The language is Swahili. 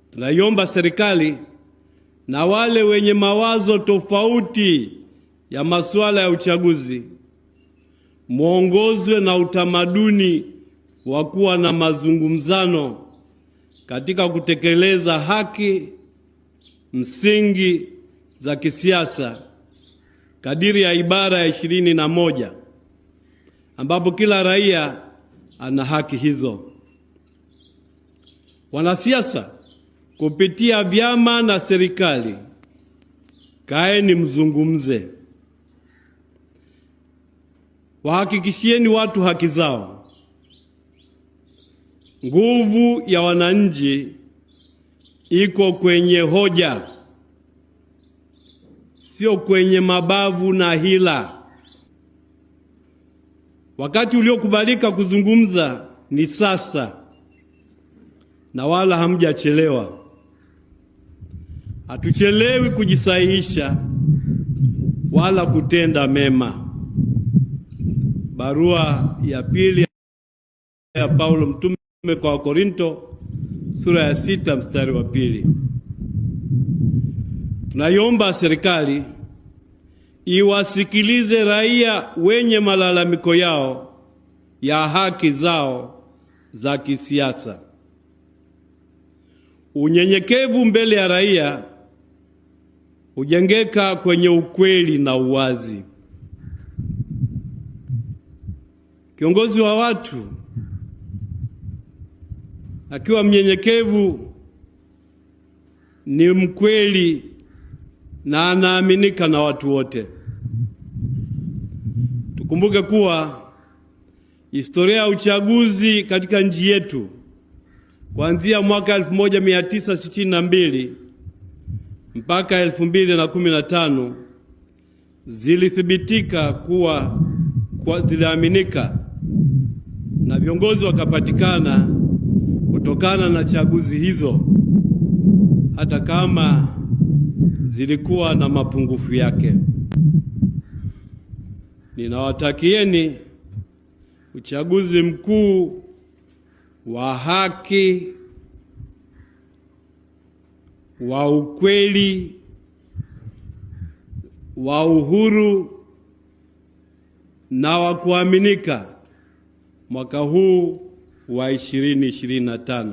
Tunaiomba serikali na wale wenye mawazo tofauti ya masuala ya uchaguzi muongozwe na utamaduni wa kuwa na mazungumzano katika kutekeleza haki msingi za kisiasa kadiri ya ibara ya 21 ambapo kila raia ana haki hizo. Wanasiasa kupitia vyama na serikali, kaeni mzungumze. Wahakikishieni watu haki zao. Nguvu ya wananchi iko kwenye hoja, sio kwenye mabavu na hila. Wakati uliokubalika kuzungumza ni sasa, na wala hamjachelewa. Hatuchelewi kujisahihisha wala kutenda mema. Barua ya pili ya Paulo mtume kwa Wakorinto sura ya 6 mstari wa 2. Tunaiomba serikali iwasikilize raia wenye malalamiko yao ya haki zao za kisiasa. Unyenyekevu mbele ya raia hujengeka kwenye ukweli na uwazi. Kiongozi wa watu akiwa mnyenyekevu ni mkweli na anaaminika na watu wote. Tukumbuke kuwa historia ya uchaguzi katika nchi yetu kuanzia mwaka 1962 mpaka 2015 zilithibitika kuwa ziliaminika na viongozi wakapatikana kutokana na chaguzi hizo, hata kama zilikuwa na mapungufu yake. Ninawatakieni uchaguzi mkuu wa haki, wa ukweli, wa uhuru na wa kuaminika mwaka huu wa 2025.